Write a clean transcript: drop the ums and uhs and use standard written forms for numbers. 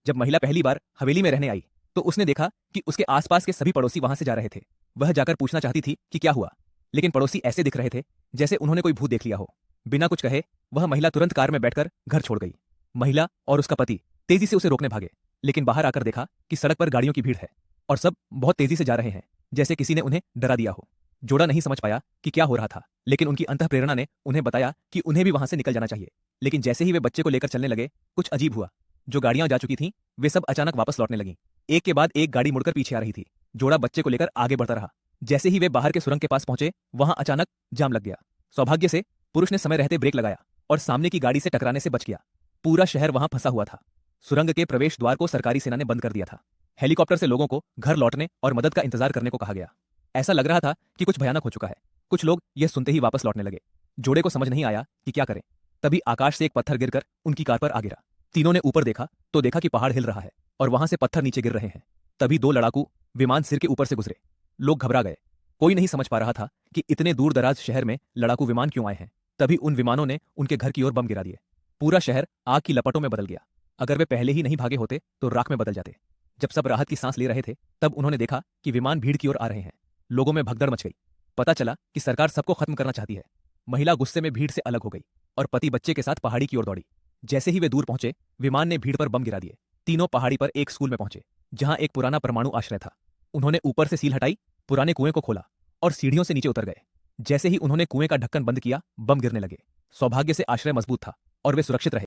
जब महिला पहली बार हवेली में रहने आई तो उसने देखा कि उसके आसपास के सभी पड़ोसी वहां से जा रहे थे। वह जाकर पूछना चाहती थी कि क्या हुआ, लेकिन पड़ोसी ऐसे दिख रहे थे जैसे उन्होंने कोई भूत देख लिया हो। बिना कुछ कहे वह महिला तुरंत कार में बैठकर घर छोड़ गई। महिला और उसका पति तेजी से उसे रोकने भागे, लेकिन बाहर आकर देखा कि सड़क पर गाड़ियों की भीड़ है और सब बहुत तेजी से जा रहे हैं, जैसे किसी ने उन्हें डरा दिया हो। जोड़ा नहीं समझ पाया कि क्या हो रहा था, लेकिन उनकी अंतःप्रेरणा ने उन्हें बताया कि उन्हें भी वहां से निकल जाना चाहिए। लेकिन जैसे ही वे बच्चे को लेकर चलने लगे, कुछ अजीब हुआ। जो गाड़ियां जा चुकी थीं, वे सब अचानक वापस लौटने लगीं। एक के बाद एक गाड़ी मुड़कर पीछे आ रही थी। जोड़ा बच्चे को लेकर आगे बढ़ता रहा। जैसे ही वे बाहर के सुरंग के पास पहुंचे, वहां अचानक जाम लग गया। सौभाग्य से पुरुष ने समय रहते ब्रेक लगाया और सामने की गाड़ी से टकराने से बच गया। पूरा शहर वहां फंसा हुआ था। सुरंग के प्रवेश द्वार को सरकारी सेना ने बंद कर दिया था। हेलीकॉप्टर से लोगों को घर लौटने और मदद का इंतजार करने को कहा गया। ऐसा लग रहा था कि कुछ भयानक हो चुका है। कुछ लोग यह सुनते ही वापस लौटने लगे। जोड़े को समझ नहीं आया कि क्या करें। तभी आकाश से एक पत्थर गिरकर उनकी कार पर आ गिरा। तीनों ने ऊपर देखा तो देखा कि पहाड़ हिल रहा है और वहां से पत्थर नीचे गिर रहे हैं। तभी दो लड़ाकू विमान सिर के ऊपर से गुजरे। लोग घबरा गए। कोई नहीं समझ पा रहा था कि इतने दूर दराज शहर में लड़ाकू विमान क्यों आए हैं। तभी उन विमानों ने उनके घर की ओर बम गिरा दिए। पूरा शहर आग की लपटों में बदल गया। अगर वे पहले ही नहीं भागे होते तो राख में बदल जाते। जब सब राहत की सांस ले रहे थे, तब उन्होंने देखा कि विमान भीड़ की ओर आ रहे हैं। लोगों में भगदड़ मच गई। पता चला कि सरकार सबको खत्म करना चाहती है। महिला गुस्से में भीड़ से अलग हो गई और पति बच्चे के साथ पहाड़ी की ओर दौड़ी। जैसे ही वे दूर पहुंचे, विमान ने भीड़ पर बम गिरा दिए। तीनों पहाड़ी पर एक स्कूल में पहुंचे, जहां एक पुराना परमाणु आश्रय था। उन्होंने ऊपर से सील हटाई, पुराने कुएं को खोला और सीढ़ियों से नीचे उतर गए। जैसे ही उन्होंने कुएं का ढक्कन बंद किया, बम गिरने लगे। सौभाग्य से आश्रय मजबूत था और वे सुरक्षित रहे।